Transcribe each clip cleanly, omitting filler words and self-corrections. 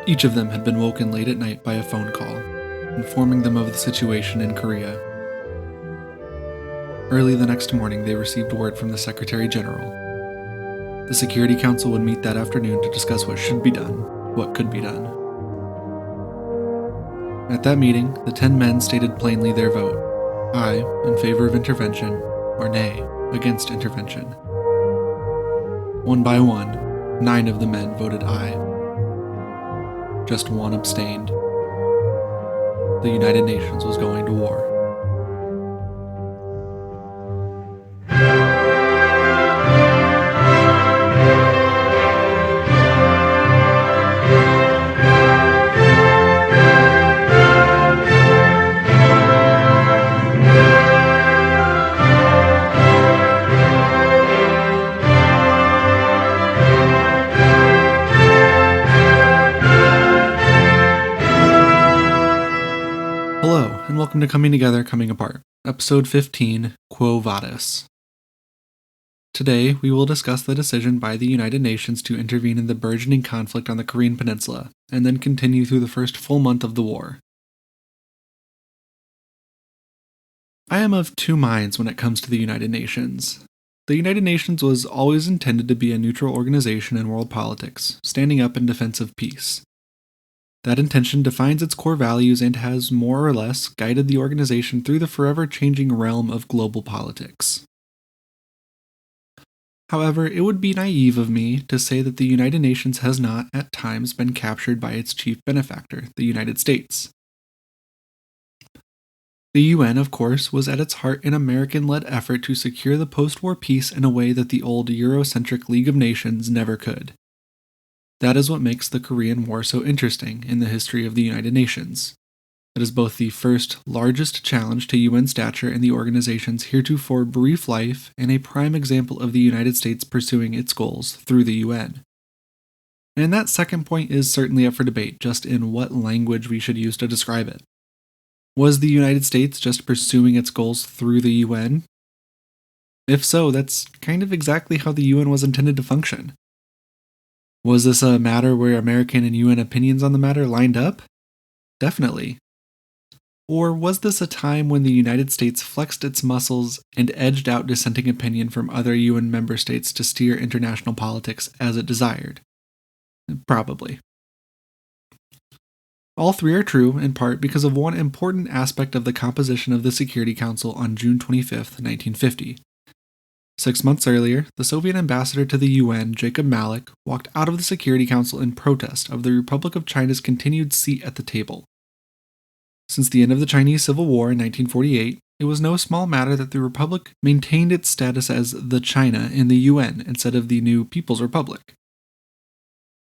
Each of them had been woken late at night by a phone call, informing them of the situation in Korea. Early the next morning, they received word from the Secretary General. The Security Council would meet that afternoon to discuss what should be done, what could be done. At that meeting, the 10 men stated plainly their vote: aye, in favor of intervention, or nay, against intervention. One by one, 9 of the men voted aye. Just one abstained. The United Nations was going to war. Hello, and welcome to Coming Together, Coming Apart, Episode 15, Quo Vadis. Today, we will discuss the decision by the United Nations to intervene in the burgeoning conflict on the Korean Peninsula, and then continue through the first full month of the war. I am of two minds when it comes to the United Nations. The United Nations was always intended to be a neutral organization in world politics, standing up in defense of peace. That intention defines its core values and has more or less guided the organization through the forever changing realm of global politics. However, it would be naive of me to say that the United Nations has not, at times, been captured by its chief benefactor, the United States. The UN, of course, was at its heart an American-led effort to secure the post-war peace in a way that the old Eurocentric League of Nations never could. That is what makes the Korean War so interesting in the history of the United Nations. It is both the first largest challenge to UN stature in the organization's heretofore brief life and a prime example of the United States pursuing its goals through the UN. And that second point is certainly up for debate, just in what language we should use to describe it. Was the United States just pursuing its goals through the UN? If so, that's kind of exactly how the UN was intended to function. Was this a matter where American and UN opinions on the matter lined up? Definitely. Or was this a time when the United States flexed its muscles and edged out dissenting opinion from other UN member states to steer international politics as it desired? Probably. All three are true, in part because of one important aspect of the composition of the Security Council on June 25, 1950. 6 months earlier, the Soviet ambassador to the UN, Jacob Malik, walked out of the Security Council in protest of the Republic of China's continued seat at the table. Since the end of the Chinese Civil War in 1948, it was no small matter that the Republic maintained its status as the China in the UN instead of the new People's Republic.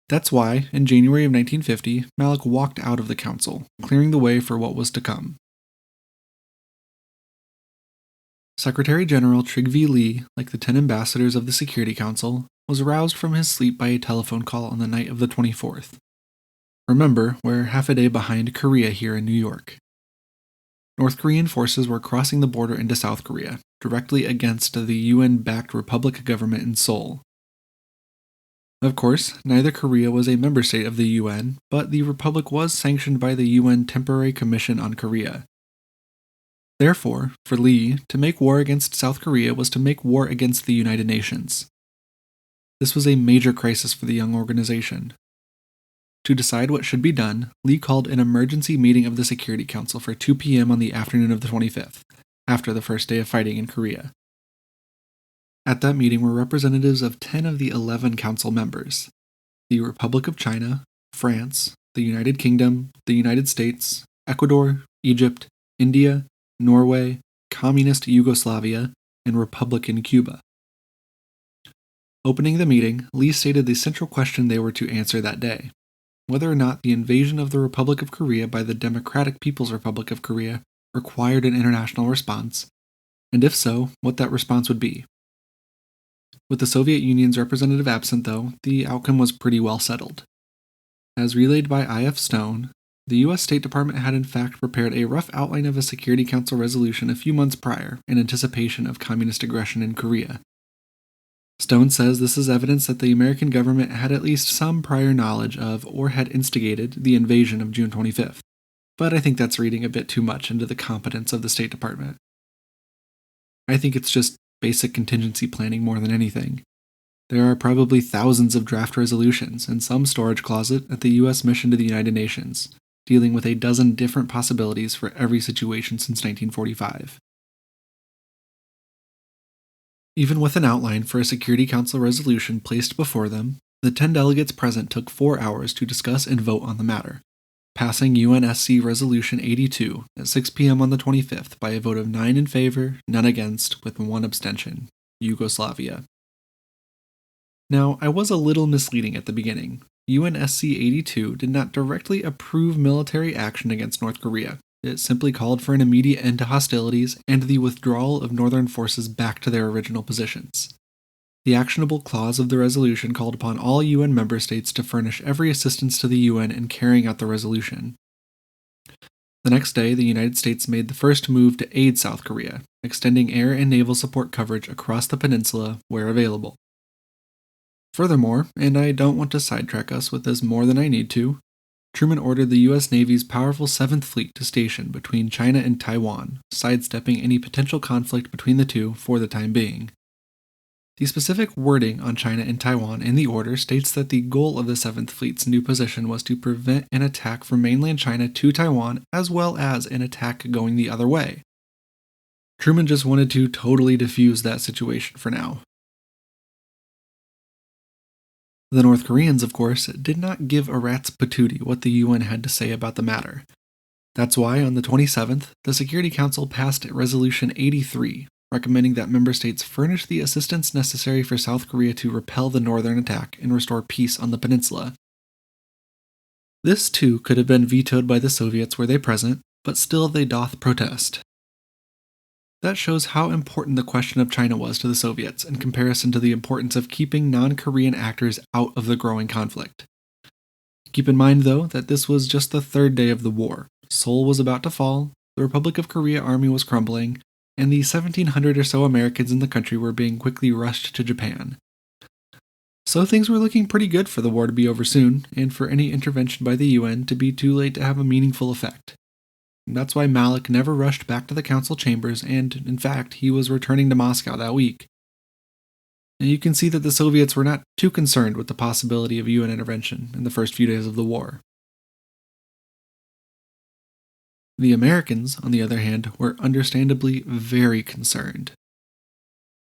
That's why, in January of 1950, Malik walked out of the Council, clearing the way for what was to come. Secretary General Trygve Lie, like the 10 ambassadors of the Security Council, was aroused from his sleep by a telephone call on the night of the 24th. Remember, we're half a day behind Korea here in New York. North Korean forces were crossing the border into South Korea, directly against the UN-backed Republic government in Seoul. Of course, neither Korea was a member state of the UN, but the Republic was sanctioned by the UN Temporary Commission on Korea. Therefore, for Lee, to make war against South Korea was to make war against the United Nations. This was a major crisis for the young organization. To decide what should be done, Lee called an emergency meeting of the Security Council for 2 p.m. on the afternoon of the 25th, after the first day of fighting in Korea. At that meeting were representatives of 10 of the 11 council members: the Republic of China, France, the United Kingdom, the United States, Ecuador, Egypt, India, Norway, Communist Yugoslavia, and Republican Cuba. Opening the meeting, Lee stated the central question they were to answer that day: whether or not the invasion of the Republic of Korea by the Democratic People's Republic of Korea required an international response, and if so, what that response would be. With the Soviet Union's representative absent, though, the outcome was pretty well settled. As relayed by I.F. Stone, the U.S. State Department had in fact prepared a rough outline of a Security Council resolution a few months prior in anticipation of communist aggression in Korea. Stone says this is evidence that the American government had at least some prior knowledge of or had instigated the invasion of June 25th, but I think that's reading a bit too much into the competence of the State Department. I think it's just basic contingency planning more than anything. There are probably thousands of draft resolutions in some storage closet at the U.S. mission to the United Nations, dealing with a dozen different possibilities for every situation since 1945. Even with an outline for a Security Council resolution placed before them, the 10 delegates present took 4 hours to discuss and vote on the matter, passing UNSC Resolution 82 at 6 p.m. on the 25th by a vote of 9 in favor, none against, with 1 abstention: Yugoslavia. Now, I was a little misleading at the beginning. UNSC 82 did not directly approve military action against North Korea. It simply called for an immediate end to hostilities and the withdrawal of Northern forces back to their original positions. The actionable clause of the resolution called upon all UN member states to furnish every assistance to the UN in carrying out the resolution. The next day, the United States made the first move to aid South Korea, extending air and naval support coverage across the peninsula where available. Furthermore, and I don't want to sidetrack us with this more than I need to, Truman ordered the U.S. Navy's powerful 7th Fleet to station between China and Taiwan, sidestepping any potential conflict between the two for the time being. The specific wording on China and Taiwan in the order states that the goal of the 7th Fleet's new position was to prevent an attack from mainland China to Taiwan as well as an attack going the other way. Truman just wanted to totally defuse that situation for now. The North Koreans, of course, did not give a rat's patootie what the UN had to say about the matter. That's why, on the 27th, the Security Council passed Resolution 83, recommending that member states furnish the assistance necessary for South Korea to repel the northern attack and restore peace on the peninsula. This, too, could have been vetoed by the Soviets were they present, but still they doth protest. That shows how important the question of China was to the Soviets in comparison to the importance of keeping non-Korean actors out of the growing conflict. Keep in mind, though, that this was just the 3rd day of the war. Seoul was about to fall, the Republic of Korea army was crumbling, and the 1,700 or so Americans in the country were being quickly rushed to Japan. So things were looking pretty good for the war to be over soon, and for any intervention by the UN to be too late to have a meaningful effect. That's why Malik never rushed back to the council chambers, and, in fact, he was returning to Moscow that week. And you can see that the Soviets were not too concerned with the possibility of UN intervention in the first few days of the war. The Americans, on the other hand, were understandably very concerned.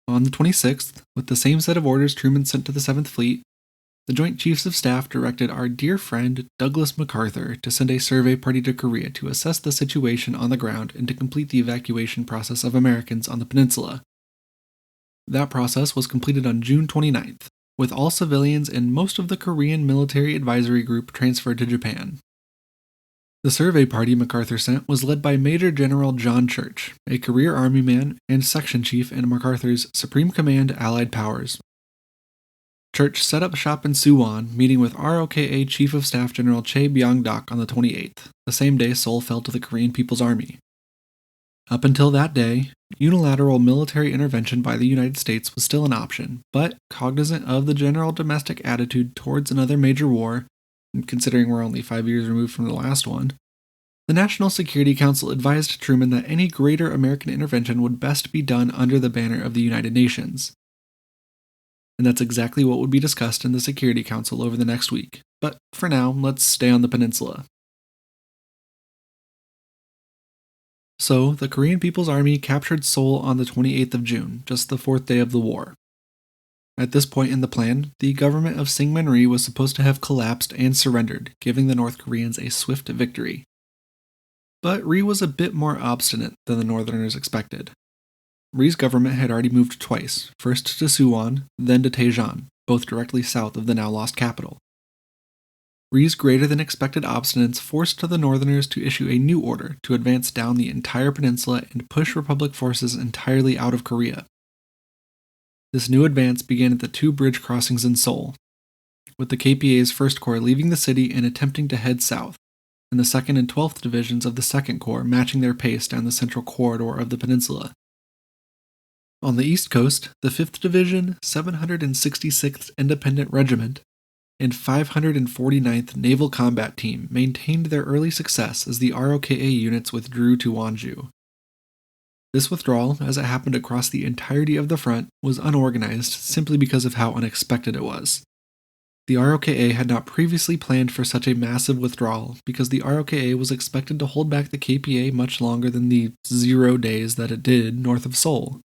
On the 26th, with the same set of orders Truman sent to the 7th Fleet, the Joint Chiefs of Staff directed our dear friend Douglas MacArthur to send a survey party to Korea to assess the situation on the ground and to complete the evacuation process of Americans on the peninsula. That process was completed on June 29th, with all civilians and most of the Korean Military Advisory Group transferred to Japan. The survey party MacArthur sent was led by Major General John Church, a career Army man and section chief in MacArthur's Supreme Command Allied Powers. Church set up shop in Suwon, meeting with ROKA Chief of Staff General Chae Byung-dak on the 28th, the same day Seoul fell to the Korean People's Army. Up until that day, unilateral military intervention by the United States was still an option, but cognizant of the general domestic attitude towards another major war, and considering we're only 5 years removed from the last one, the National Security Council advised Truman that any greater American intervention would best be done under the banner of the United Nations. And that's exactly what would be discussed in the Security Council over the next week. But for now, let's stay on the peninsula. So, the Korean People's Army captured Seoul on the 28th of June, just the 4th day of the war. At this point in the plan, the government of Syngman Rhee was supposed to have collapsed and surrendered, giving the North Koreans a swift victory. But Rhee was a bit more obstinate than the Northerners expected. Rhee's government had already moved twice, first to Suwon, then to Daejeon, both directly south of the now-lost capital. Rhee's greater-than-expected obstinance forced the Northerners to issue a new order to advance down the entire peninsula and push Republic forces entirely out of Korea. This new advance began at the 2 bridge crossings in Seoul, with the KPA's 1st Corps leaving the city and attempting to head south, and the 2nd and 12th Divisions of the 2nd Corps matching their pace down the central corridor of the peninsula. On the East Coast, the 5th Division, 766th Independent Regiment, and 549th Naval Combat Team maintained their early success as the ROKA units withdrew to Wanju. This withdrawal, as it happened across the entirety of the front, was unorganized simply because of how unexpected it was. The ROKA had not previously planned for such a massive withdrawal because the ROKA was expected to hold back the KPA much longer than the 0 days that it did north of Seoul.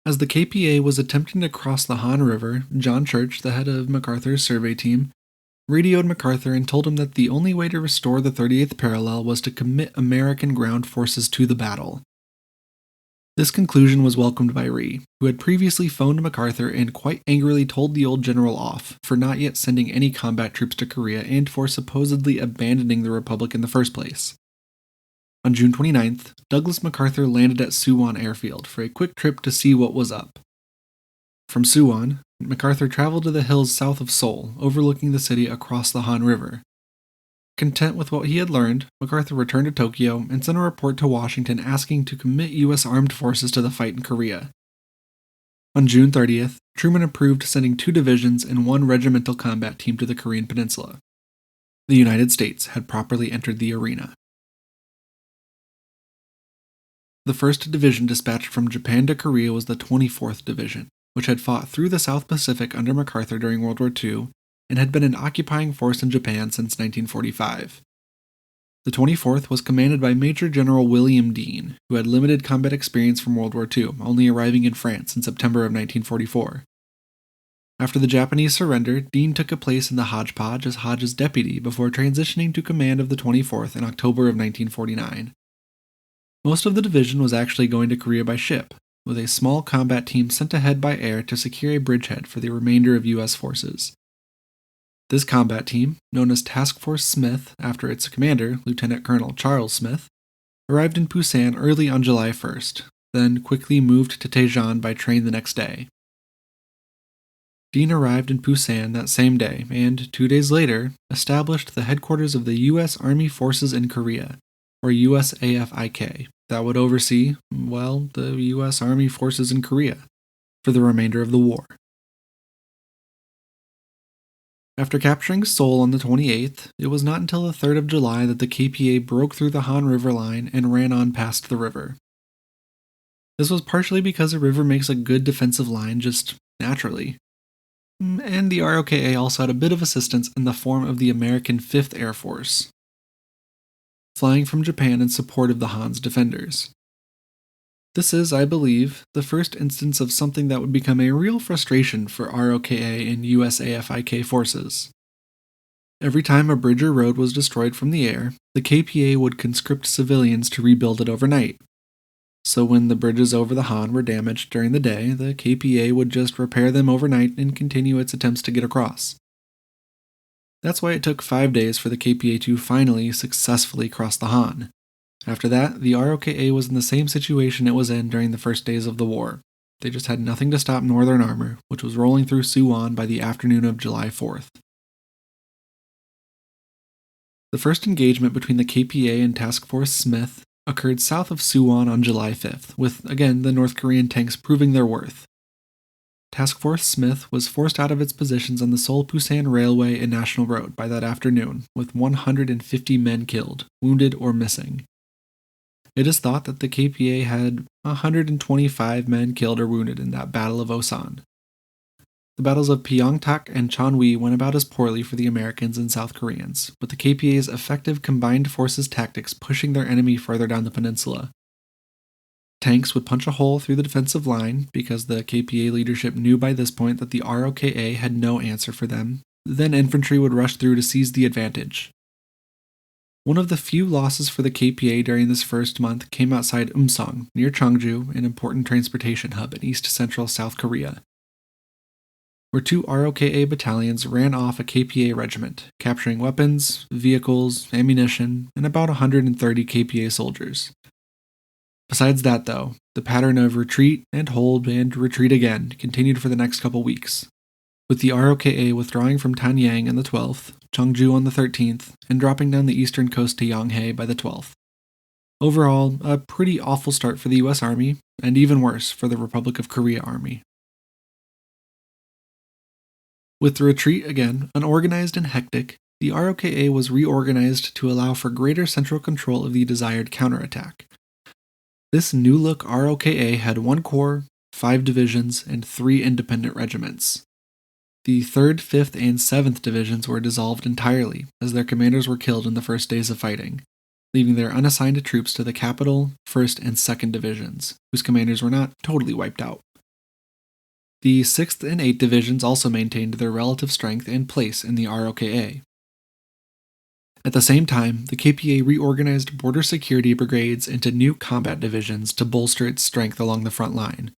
As the KPA was attempting to cross the Han River, John Church, the head of MacArthur's survey team, radioed MacArthur and told him that the only way to restore the 38th parallel was to commit American ground forces to the battle. This conclusion was welcomed by Rhee, who had previously phoned MacArthur and quite angrily told the old general off for not yet sending any combat troops to Korea and for supposedly abandoning the Republic in the first place. On June 29th, Douglas MacArthur landed at Suwon Airfield for a quick trip to see what was up. From Suwon, MacArthur traveled to the hills south of Seoul, overlooking the city across the Han River. Content with what he had learned, MacArthur returned to Tokyo and sent a report to Washington asking to commit U.S. armed forces to the fight in Korea. On June 30th, Truman approved sending 2 divisions and 1 regimental combat team to the Korean peninsula. The United States had properly entered the arena. The 1st Division dispatched from Japan to Korea was the 24th Division, which had fought through the South Pacific under MacArthur during World War II and had been an occupying force in Japan since 1945. The 24th was commanded by Major General William Dean, who had limited combat experience from World War II, only arriving in France in September of 1944. After the Japanese surrender, Dean took a place in the Hodgepodge as Hodge's deputy before transitioning to command of the 24th in October of 1949. Most of the division was actually going to Korea by ship, with a small combat team sent ahead by air to secure a bridgehead for the remainder of U.S. forces. This combat team, known as Task Force Smith after its commander, Lieutenant Colonel Charles Smith, arrived in Busan early on July 1st, then quickly moved to Daejeon by train the next day. Dean arrived in Busan that same day and, 2 days later, established the headquarters of the U.S. Army Forces in Korea, or USAFIK, that would oversee, the U.S. Army Forces in Korea for the remainder of the war. After capturing Seoul on the 28th, it was not until the 3rd of July that the KPA broke through the Han River line and ran on past the river. This was partially because a river makes a good defensive line just naturally. And the ROKA also had a bit of assistance in the form of the American 5th Air Force, flying from Japan in support of the Han's defenders. This is, I believe, the first instance of something that would become a real frustration for ROKA and USAFIK forces. Every time a bridge or road was destroyed from the air, the KPA would conscript civilians to rebuild it overnight. So when the bridges over the Han were damaged during the day, the KPA would just repair them overnight and continue its attempts to get across. That's why it took 5 days for the KPA to finally successfully cross the Han. After that, the ROKA was in the same situation it was in during the first days of the war. They just had nothing to stop Northern Armor, which was rolling through Suwon by the afternoon of July 4th. The first engagement between the KPA and Task Force Smith occurred south of Suwon on July 5th, with, again, the North Korean tanks proving their worth. Task Force Smith was forced out of its positions on the Seoul-Busan Railway and National Road by that afternoon, with 150 men killed, wounded, or missing. It is thought that the KPA had 125 men killed or wounded in that Battle of Osan. The battles of Pyeongtaek and Chonwi went about as poorly for the Americans and South Koreans, with the KPA's effective combined forces tactics pushing their enemy further down the peninsula. Tanks would punch a hole through the defensive line because the KPA leadership knew by this point that the ROKA had no answer for them. Then infantry would rush through to seize the advantage. One of the few losses for the KPA during this first month came outside Umsong, near Cheongju, an important transportation hub in east-central South Korea, where 2 ROKA battalions ran off a KPA regiment, capturing weapons, vehicles, ammunition, and about 130 KPA soldiers. Besides that, though, the pattern of retreat and hold and retreat again continued for the next couple weeks, with the ROKA withdrawing from Tanyang on the 12th, Cheongju on the 13th, and dropping down the eastern coast to Yonghae by the 12th. Overall, a pretty awful start for the US Army, and even worse for the Republic of Korea Army. With the retreat again unorganized and hectic, the ROKA was reorganized to allow for greater central control of the desired counterattack. This new look ROKA had 1 corps, 5 divisions, and 3 independent regiments. The 3rd, 5th, and 7th divisions were dissolved entirely, as their commanders were killed in the first days of fighting, leaving their unassigned troops to the capital, 1st, and 2nd divisions, whose commanders were not totally wiped out. The 6th and 8th divisions also maintained their relative strength and place in the ROKA. At the same time, the KPA reorganized border security brigades into new combat divisions to bolster its strength along the front line.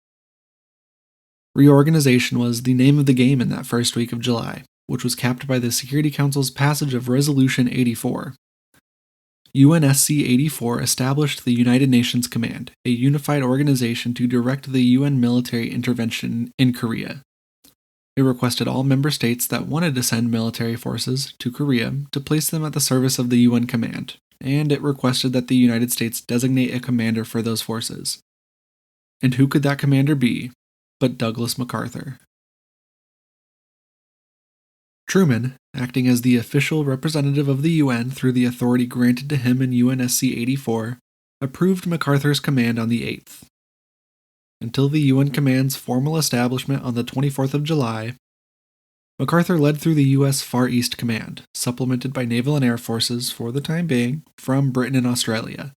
Reorganization was the name of the game in that first week of July, which was capped by the Security Council's passage of Resolution 84. UNSC 84 established the United Nations Command, a unified organization to direct the UN military intervention in Korea. It requested all member states that wanted to send military forces to Korea to place them at the service of the UN command, and it requested that the United States designate a commander for those forces. And who could that commander be but Douglas MacArthur? Truman, acting as the official representative of the UN through the authority granted to him in UNSC 84, approved MacArthur's command on the 8th. Until the UN command's formal establishment on the 24th of July, MacArthur led through the U.S. Far East Command, supplemented by naval and air forces, for the time being, from Britain and Australia.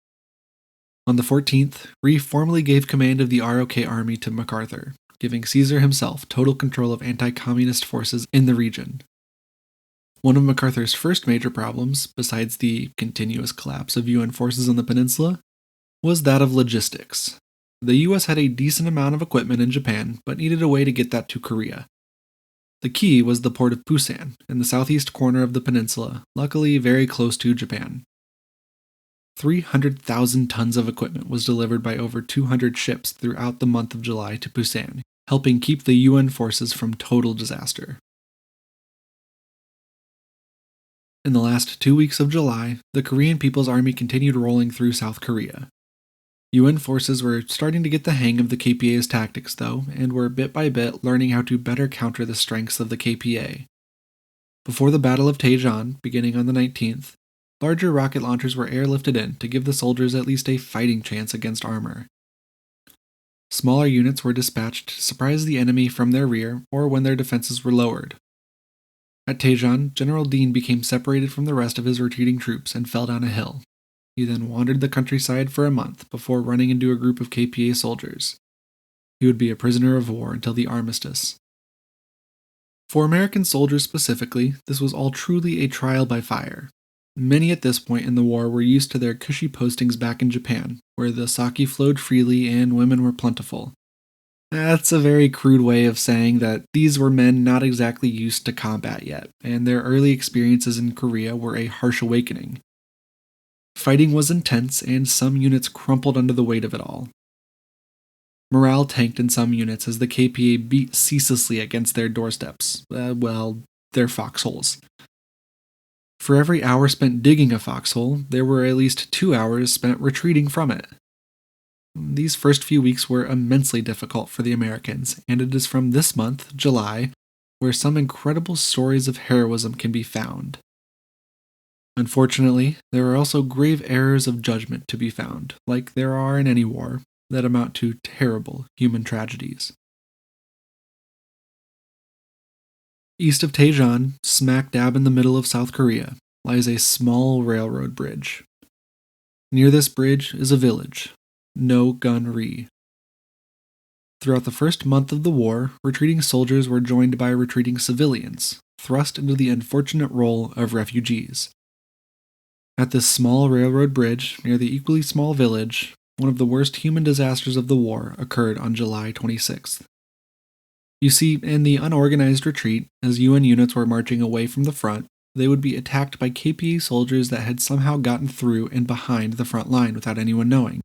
On the 14th, Reeve formally gave command of the ROK Army to MacArthur, giving Caesar himself total control of anti-communist forces in the region. One of MacArthur's first major problems, besides the continuous collapse of UN forces on the peninsula, was that of logistics. The US had a decent amount of equipment in Japan, but needed a way to get that to Korea. The key was the port of Busan, in the southeast corner of the peninsula, luckily very close to Japan. 300,000 tons of equipment was delivered by over 200 ships throughout the month of July to Busan, helping keep the UN forces from total disaster. In the last 2 weeks of July, the Korean People's Army continued rolling through South Korea. UN forces were starting to get the hang of the KPA's tactics, though, and were bit by bit learning how to better counter the strengths of the KPA. Before the Battle of Daejeon, beginning on the 19th, larger rocket launchers were airlifted in to give the soldiers at least a fighting chance against armor. Smaller units were dispatched to surprise the enemy from their rear or when their defenses were lowered. At Daejeon, General Dean became separated from the rest of his retreating troops and fell down a hill. He then wandered the countryside for a month before running into a group of KPA soldiers. He would be a prisoner of war until the armistice. For American soldiers specifically, this was all truly a trial by fire. Many at this point in the war were used to their cushy postings back in Japan, where the sake flowed freely and women were plentiful. That's a very crude way of saying that these were men not exactly used to combat yet, and their early experiences in Korea were a harsh awakening. Fighting was intense, and some units crumpled under the weight of it all. Morale tanked in some units as the KPA beat ceaselessly against their doorsteps, their foxholes. For every hour spent digging a foxhole, there were at least 2 hours spent retreating from it. These first few weeks were immensely difficult for the Americans, and it is from this month, July, where some incredible stories of heroism can be found. Unfortunately, there are also grave errors of judgment to be found, like there are in any war, that amount to terrible human tragedies. East of Daejeon, smack dab in the middle of South Korea, lies a small railroad bridge. Near this bridge is a village, No Gun Ri. Throughout the first month of the war, retreating soldiers were joined by retreating civilians, thrust into the unfortunate role of refugees. At this small railroad bridge, near the equally small village, one of the worst human disasters of the war occurred on July 26th. You see, in the unorganized retreat, as UN units were marching away from the front, they would be attacked by KPA soldiers that had somehow gotten through and behind the front line without anyone knowing.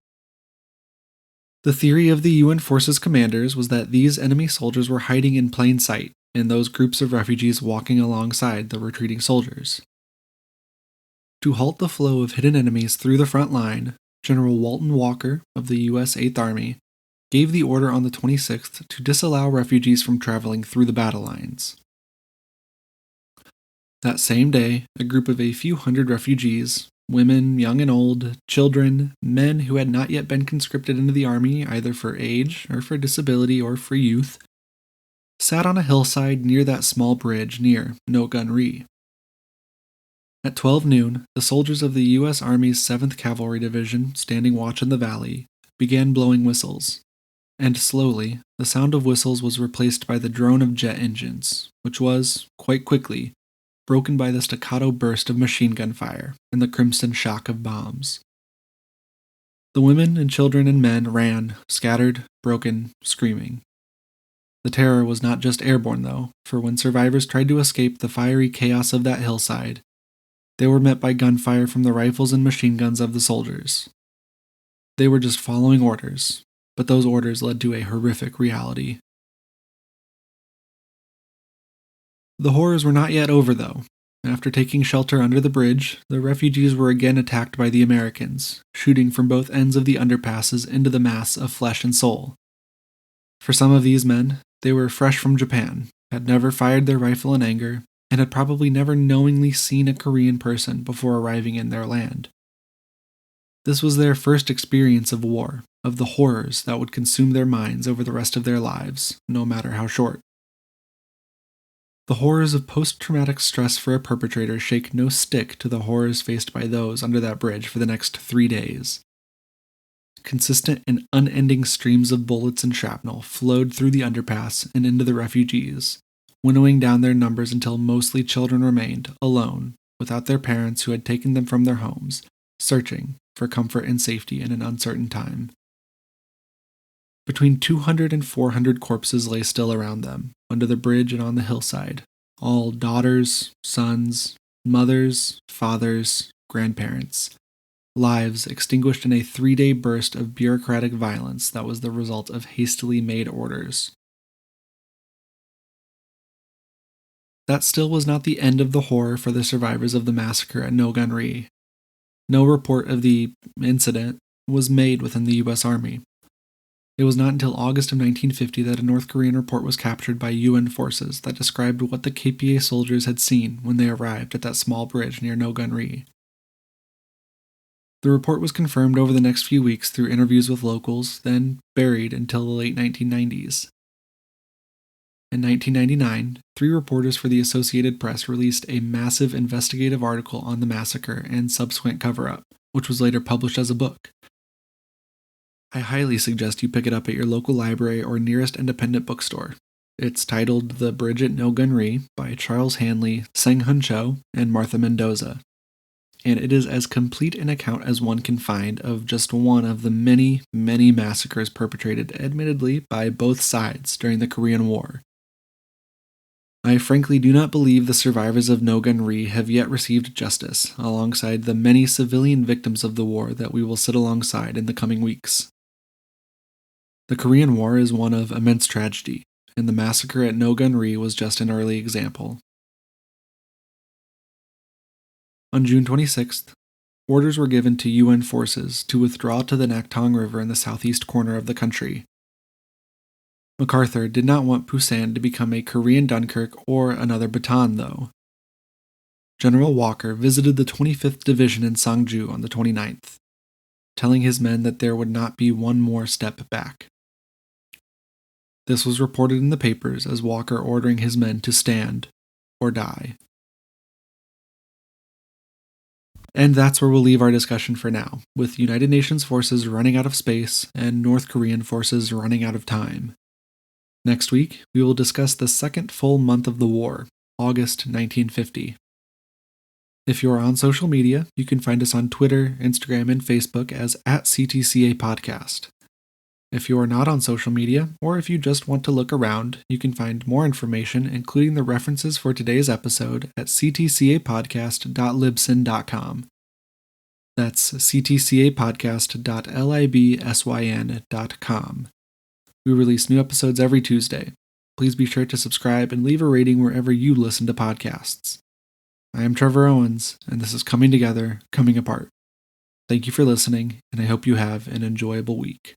The theory of the UN forces commanders was that these enemy soldiers were hiding in plain sight, and those groups of refugees walking alongside the retreating soldiers. To halt the flow of hidden enemies through the front line, General Walton Walker of the U.S. 8th Army gave the order on the 26th to disallow refugees from traveling through the battle lines. That same day, a group of a few hundred refugees, women, young and old, children, men who had not yet been conscripted into the army either for age or for disability or for youth, sat on a hillside near that small bridge near No Gun Ri. At 12 noon, the soldiers of the U.S. Army's 7th Cavalry Division, standing watch in the valley, began blowing whistles, and slowly, the sound of whistles was replaced by the drone of jet engines, which was, quite quickly, broken by the staccato burst of machine gun fire and the crimson shock of bombs. The women and children and men ran, scattered, broken, screaming. The terror was not just airborne, though, for when survivors tried to escape the fiery chaos of that hillside, they were met by gunfire from the rifles and machine guns of the soldiers. They were just following orders, but those orders led to a horrific reality. The horrors were not yet over, though. After taking shelter under the bridge, the refugees were again attacked by the Americans, shooting from both ends of the underpasses into the mass of flesh and soul. For some of these men, they were fresh from Japan, had never fired their rifle in anger, and had probably never knowingly seen a Korean person before arriving in their land. This was their first experience of war, of the horrors that would consume their minds over the rest of their lives, no matter how short. The horrors of post-traumatic stress for a perpetrator shake no stick to the horrors faced by those under that bridge for the next 3 days. Consistent and unending streams of bullets and shrapnel flowed through the underpass and into the refugees, winnowing down their numbers until mostly children remained, alone, without their parents who had taken them from their homes, searching for comfort and safety in an uncertain time. Between 200 and 400 corpses lay still around them, under the bridge and on the hillside, all daughters, sons, mothers, fathers, grandparents, lives extinguished in a 3-day burst of bureaucratic violence that was the result of hastily made orders. That still was not the end of the horror for the survivors of the massacre at No Gun Ri. No report of the incident was made within the U.S. Army. It was not until August of 1950 that a North Korean report was captured by UN forces that described what the KPA soldiers had seen when they arrived at that small bridge near No Gun Ri. The report was confirmed over the next few weeks through interviews with locals, then buried until the late 1990s. In 1999, 3 reporters for the Associated Press released a massive investigative article on the massacre and subsequent cover-up, which was later published as a book. I highly suggest you pick it up at your local library or nearest independent bookstore. It's titled The Bridge at No Gun Ri by Charles Hanley, Sang-Hun Cho, and Martha Mendoza. And it is as complete an account as one can find of just one of the many, many massacres perpetrated, admittedly, by both sides during the Korean War. I frankly do not believe the survivors of No Gun Ri have yet received justice, alongside the many civilian victims of the war that we will sit alongside in the coming weeks. The Korean War is one of immense tragedy, and the massacre at No Gun Ri was just an early example. On June 26th, orders were given to UN forces to withdraw to the Naktong River in the southeast corner of the country. MacArthur did not want Busan to become a Korean Dunkirk or another Bataan, though. General Walker visited the 25th Division in Sangju on the 29th, telling his men that there would not be one more step back. This was reported in the papers as Walker ordering his men to stand or die. And that's where we'll leave our discussion for now, with United Nations forces running out of space and North Korean forces running out of time. Next week, we will discuss the second full month of the war, August 1950. If you are on social media, you can find us on Twitter, Instagram, and Facebook as @CTCA Podcast. If you are not on social media, or if you just want to look around, you can find more information, including the references for today's episode, at ctcapodcast.libsyn.com. That's ctcapodcast.libsyn.com. We release new episodes every Tuesday. Please be sure to subscribe and leave a rating wherever you listen to podcasts. I am Trevor Owens, and this is Coming Together, Coming Apart. Thank you for listening, and I hope you have an enjoyable week.